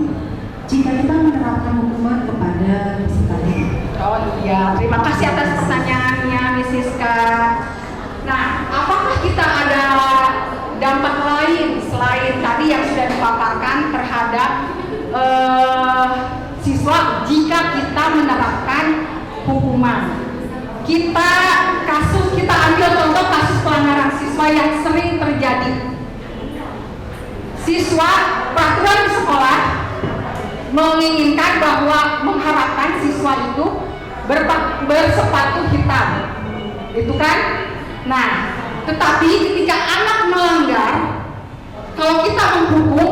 jika kita menerapkan hukuman kepada peserta didik? Oh iya, terima kasih atas pertanyaannya, Miss Siska. Nah, apakah kita ada dampak lain selain tadi yang sudah dipaparkan terhadap siswa jika kita menerapkan hukuman? Kita ambil contoh kasus pelanggaran siswa yang sering terjadi. Siswa menginginkan bahwa mengharapkan siswa itu bersepatu hitam, itu kan? Nah, tetapi ketika anak melanggar, kalau kita menghukum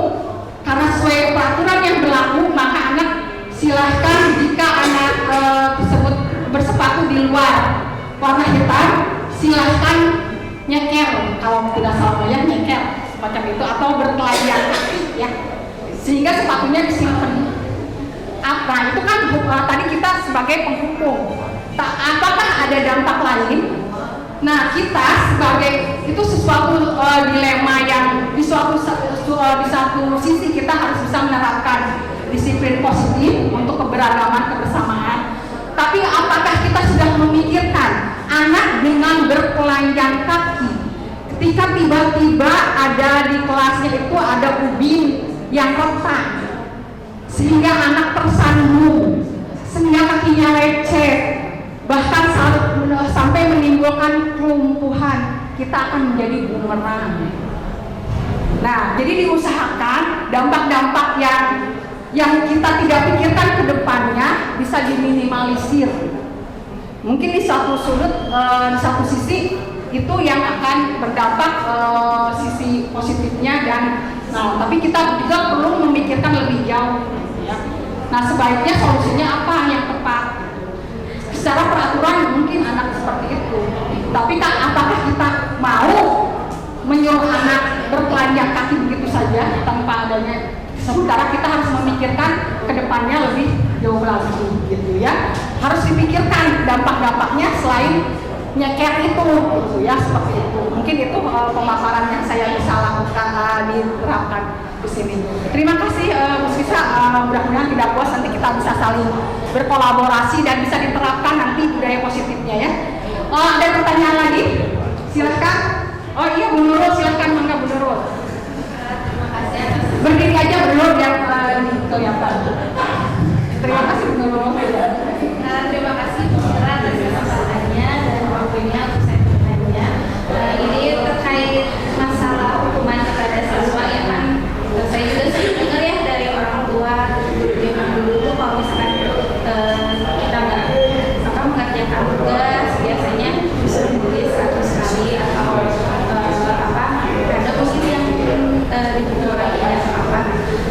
karena sesuai peraturan yang berlaku, maka anak silahkan jika anak tersebut bersepatu di luar warna hitam, silahkan nyeker, kalau tidak salah ya nyeker semacam itu, atau bertelanjang kaki ya, sehingga sepatunya disimpan. Nah itu kan tadi kita sebagai penghukum. Apakah ada dampak lain? Nah kita sebagai itu sesuatu dilema yang di satu sisi kita harus bisa menerapkan disiplin positif untuk keberagaman kebersamaan. Tapi apakah kita sudah memikirkan anak dengan bertelanjang kaki ketika tiba-tiba ada di kelasnya itu ada ubin yang retak sehingga anak tersandung, sehingga kakinya lecet, bahkan sampai menimbulkan kelumpuhan, kita akan menjadi bumerang. Nah, jadi diusahakan dampak-dampak yang kita tidak pikirkan ke depannya bisa diminimalisir. Mungkin di satu sudut, di satu sisi itu yang akan berdampak sisi positifnya tapi kita juga perlu memikirkan lebih jauh. Ya. Nah, sebaiknya solusinya apa yang tepat? Secara peraturan mungkin anak seperti itu. Tapi apakah kita mau menyuruh anak bertelanjang kaki begitu saja tanpa adanya? Sementara kita harus memikirkan ke depannya lebih jauh lagi gitu ya. Harus dipikirkan dampak-dampaknya selain nyeker itu gitu ya, seperti itu. Mungkin itu pemaparan yang saya bisa lakukan diterapkan di sini. Terima kasih Bu Sisa, mudah-mudahan tidak puas, nanti kita bisa saling berkolaborasi dan bisa diterapkan nanti budaya positifnya ya. Ada pertanyaan lagi? Silakan. Oh iya Bu Nurul, silakan, mangga Bu Nurul. Terima kasih atas Berdiri aja belum yang kelihatan. Terima kasih Bu Nurul. terima kasih Bu Mira atas kesempatannya dan waktunya untuk saya bertanya. Ini terkait masalah hukuman kepada siswa ya kan. Saya juga sering dengar ya dari orang tua zaman dulu kalau misalkan kita nggak mengerjakan tugas biasanya disuruh tulis 100 kali atau ada posisi yang dibutuhkan lagi atau apa.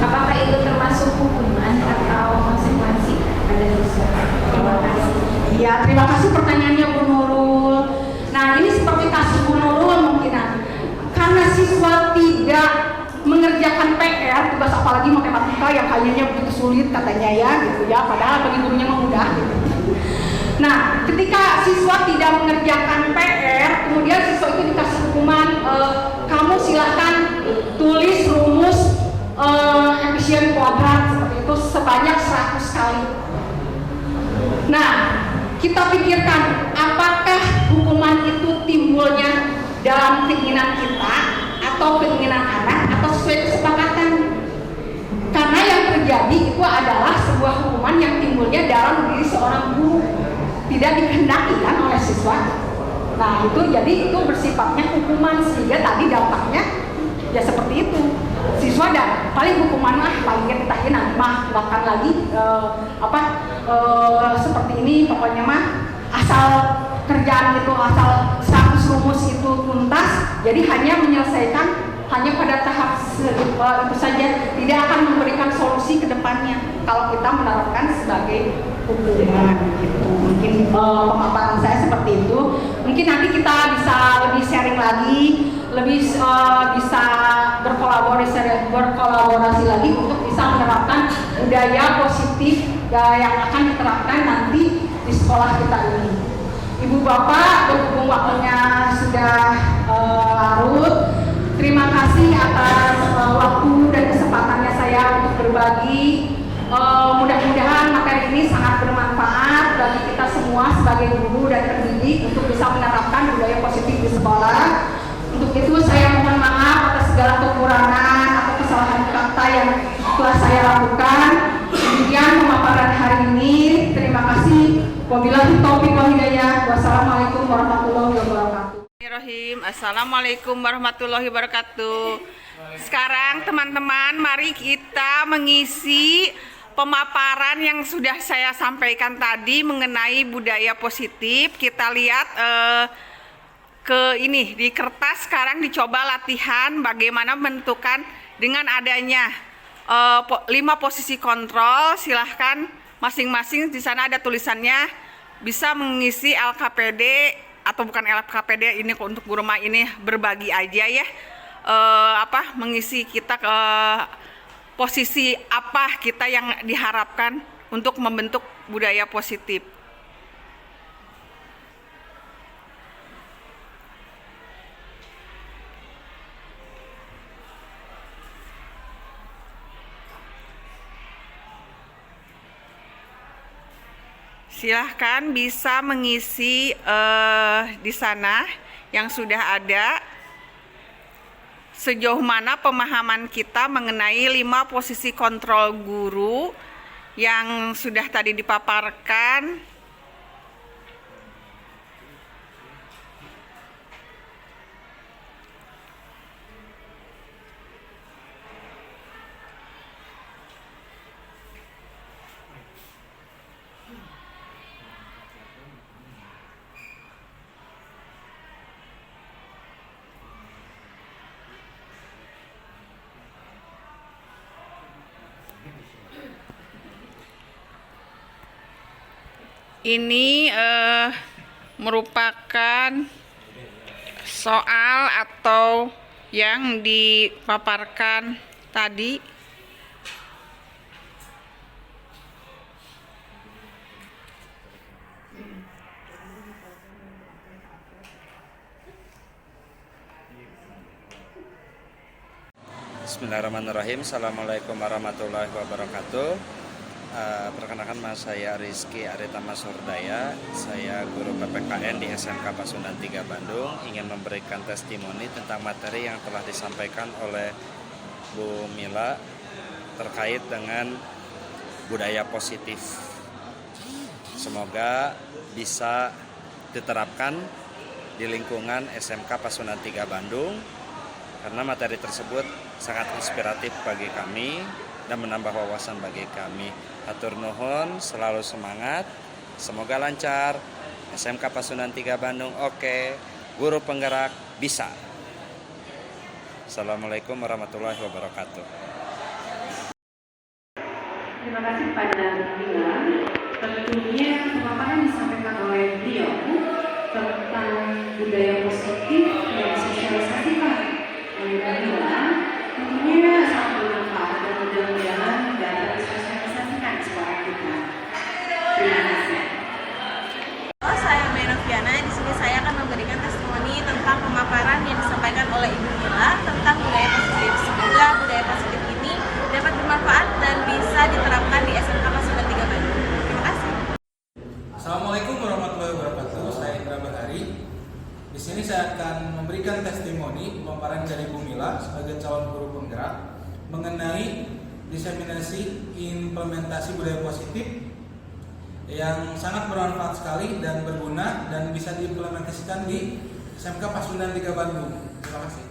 Apakah itu termasuk hukuman atau konsekuensi pada siswa? Terima kasih. Iya, terima kasih pertanyaannya Bu Nurul. Nah, ini seperti kasus Bu Nurul mungkin karena siswa tidak mengerjakan PR, tugas apalagi matematika yang kayaknya begitu sulit katanya ya gitu ya, padahal bagi gurunya mudah gitu. Nah, ketika siswa tidak mengerjakan PR, kemudian siswa itu dikasih hukuman, kamu silakan tulis rumus efisien kuadrat seperti itu sebanyak 100 kali. Nah, kita pikirkan apakah hukuman itu timbulnya dalam keinginan kita atau keinginan anak atau sesuai kesepakatan. Karena yang terjadi itu adalah sebuah hukuman yang timbulnya dalam diri seorang guru, tidak dikehendaki kan oleh siswa. Nah, itu jadi itu bersifatnya hukuman, sehingga tadi dampaknya ya seperti itu. Siswa dan paling hukuman paling kita nanti bahkan lagi seperti ini, pokoknya asal kerjaan itu, asal 100 rumus itu tuntas, jadi hanya menyelesaikan hanya pada tahap itu saja, tidak akan memberikan solusi ke depannya kalau kita menerapkan sebagai hukuman gitu. Mungkin pemaparan saya seperti itu. Mungkin nanti kita bisa lebih sharing lagi, lebih bisa berkolaborasi lagi untuk bisa menerapkan budaya positif yang akan diterapkan nanti di sekolah kita ini. Ibu Bapak, berhubung waktunya sudah larut, terima kasih atas waktu dan kesempatannya saya untuk berbagi. Mudah-mudahan materi ini sangat bermanfaat bagi kita semua sebagai guru dan pendidik untuk bisa menerapkan budaya positif di sekolah. Untuk itu saya mohon maaf atas segala kekurangan atau kesalahan kata yang telah saya lakukan. Demikian pemaparan hari ini. Terima kasih. Wabillahi taufiq wal hidayah. Wassalamualaikum warahmatullahi wabarakatuh. Assalamualaikum warahmatullahi wabarakatuh. Sekarang teman-teman, mari kita mengisi pemaparan yang sudah saya sampaikan tadi mengenai budaya positif. Kita lihat ke ini di kertas. Sekarang dicoba latihan bagaimana menentukan dengan adanya 5 posisi kontrol. Silahkan masing-masing di sana ada tulisannya, bisa mengisi LKPD atau bukan LKPD, ini untuk Bu Roma ini berbagi aja ya, mengisi kita ke posisi apa kita yang diharapkan untuk membentuk budaya positif. Silahkan bisa mengisi di sana yang sudah ada, sejauh mana pemahaman kita mengenai 5 posisi kontrol guru yang sudah tadi dipaparkan. Ini merupakan soal atau yang dipaparkan tadi. Bismillahirrahmanirrahim. Assalamualaikum warahmatullahi wabarakatuh. Perkenalkan, nama saya Rizky Aritama Sordaya. Saya guru PPKN di SMK Pasundan 3 Bandung. Ingin memberikan testimoni tentang materi yang telah disampaikan oleh Bu Mila terkait dengan budaya positif. Semoga bisa diterapkan di lingkungan SMK Pasundan 3 Bandung, karena materi tersebut sangat inspiratif bagi kami dan menambah wawasan bagi kami. Hatur nuhun, selalu semangat, semoga lancar. SMK Pasundan 3 Bandung oke, guru penggerak bisa. Assalamualaikum warahmatullahi wabarakatuh. Terima kasih pada Bila. Tentunya pemaparan disampaikan oleh beliau tentang budaya positif yang disosialisasikan oleh Bila tentunya sangat bermanfaat dan mudah-mudahan dapat disosialisasikan di sekolah kita. Terima kasih. Halo, saya Menoviana. Di sini saya akan memberikan testimoni tentang pemaparan yang disampaikan oleh Ibu Mila tentang budaya positif. Semoga budaya positif ini dapat bermanfaat dan bisa diterapkan di SMK Pasundan 3 Bandung. Terima kasih. Assalamualaikum warahmatullahi wabarakatuh. Saya Indra Bahari. Di sini saya akan memberikan testimoni pemaparan dari Bu Mila sebagai calon guru penggerak mengenai diseminasi implementasi budaya positif yang sangat bermanfaat sekali dan berguna dan bisa diimplementasikan di SMK Pasundan 3 Bandung. Terima kasih.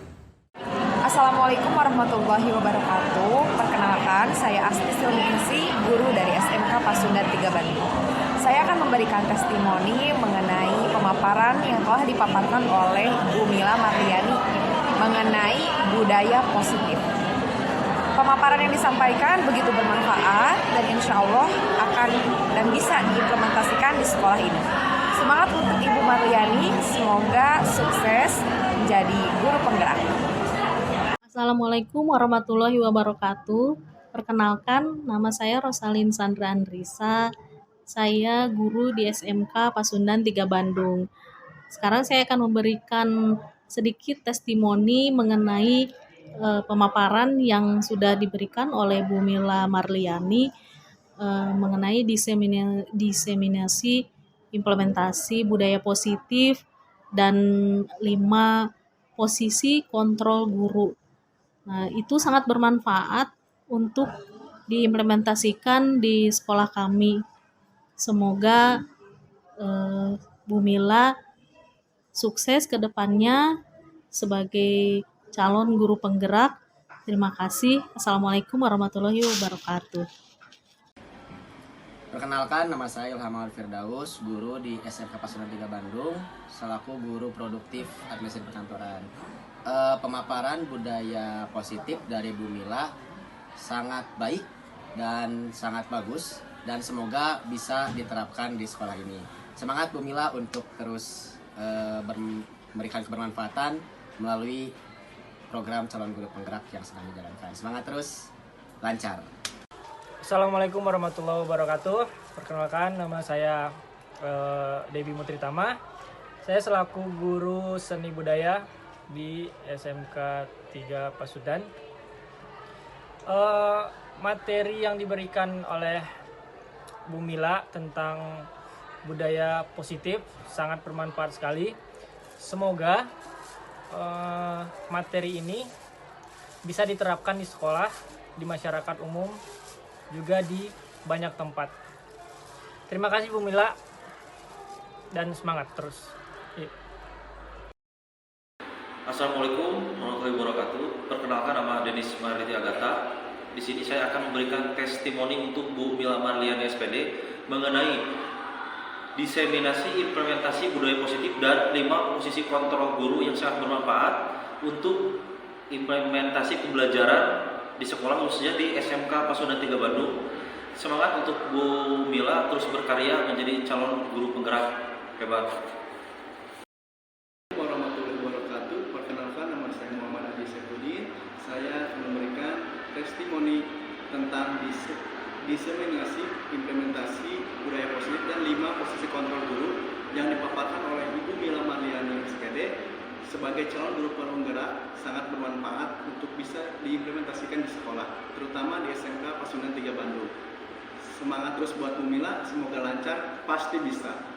Assalamualaikum warahmatullahi wabarakatuh. Perkenalkan, saya Asti Silningsi, guru dari SMK Pasundan 3 Bandung. Saya akan memberikan testimoni mengenai pemaparan yang telah dipaparkan oleh Bu Mila Marliani mengenai budaya positif. Pemaparan yang disampaikan begitu bermanfaat dan insya Allah akan dan bisa diimplementasikan di sekolah ini. Semangat untuk Ibu Marliani, semoga sukses menjadi guru penggerak. Assalamualaikum warahmatullahi wabarakatuh. Perkenalkan, nama saya Rosalin Sandra Andrisa. Saya guru di SMK Pasundan 3 Bandung. Sekarang saya akan memberikan sedikit testimoni mengenai pemaparan yang sudah diberikan oleh Bu Mila Marliani mengenai diseminasi implementasi budaya positif dan 5 posisi kontrol guru. Nah, itu sangat bermanfaat untuk diimplementasikan di sekolah kami. Semoga Bu Mila sukses ke depannya sebagai calon guru penggerak. Terima kasih. Assalamualaikum warahmatullahi wabarakatuh. Perkenalkan, nama saya Ilham Firdaus, guru di SMK Pasundan 3 Bandung, selaku guru produktif administrasi perkantoran. Pemaparan budaya positif dari Bu Mila sangat baik dan sangat bagus, dan semoga bisa diterapkan di sekolah ini. Semangat Bu Mila untuk terus memberikan kebermanfaatan melalui program calon guru penggerak yang sedang dijalankan. Semangat terus, lancar. Assalamualaikum warahmatullahi wabarakatuh. Perkenalkan, nama saya Debbie Mutritama. Saya selaku guru seni budaya di SMK 3 Pasundan. Materi yang diberikan oleh Bu Mila tentang budaya positif sangat bermanfaat sekali. Semoga materi ini bisa diterapkan di sekolah, di masyarakat umum, juga di banyak tempat. Terima kasih Bu Mila, dan semangat terus. Assalamualaikum warahmatullahi wabarakatuh. Perkenalkan, nama Denis Marliti Agatha. Di sini saya akan memberikan testimoni untuk Bu Mila Marliani SPD mengenai diseminasi implementasi budaya positif dan 5 posisi kontrol guru yang sangat bermanfaat untuk implementasi pembelajaran di sekolah, khususnya di SMK Pasundan 3 Bandung. Semangat untuk Bu Mila terus berkarya menjadi calon guru penggerak hebat. Warahmatullahi wabarakatuh. Perkenalkan, nama saya Muhammad Adi Sefudin. Saya memberikan testimoni tentang diseminasi implementasi budaya positif dan 5 posisi kontrol guru yang dipaparkan oleh Ibu Mila Marliani SPD sebagai calon guru penggerak sangat bermanfaat untuk bisa diimplementasikan di sekolah, terutama di SMK Pasundan 3 Bandung. Semangat terus buat Bu Mila, semoga lancar, pasti bisa.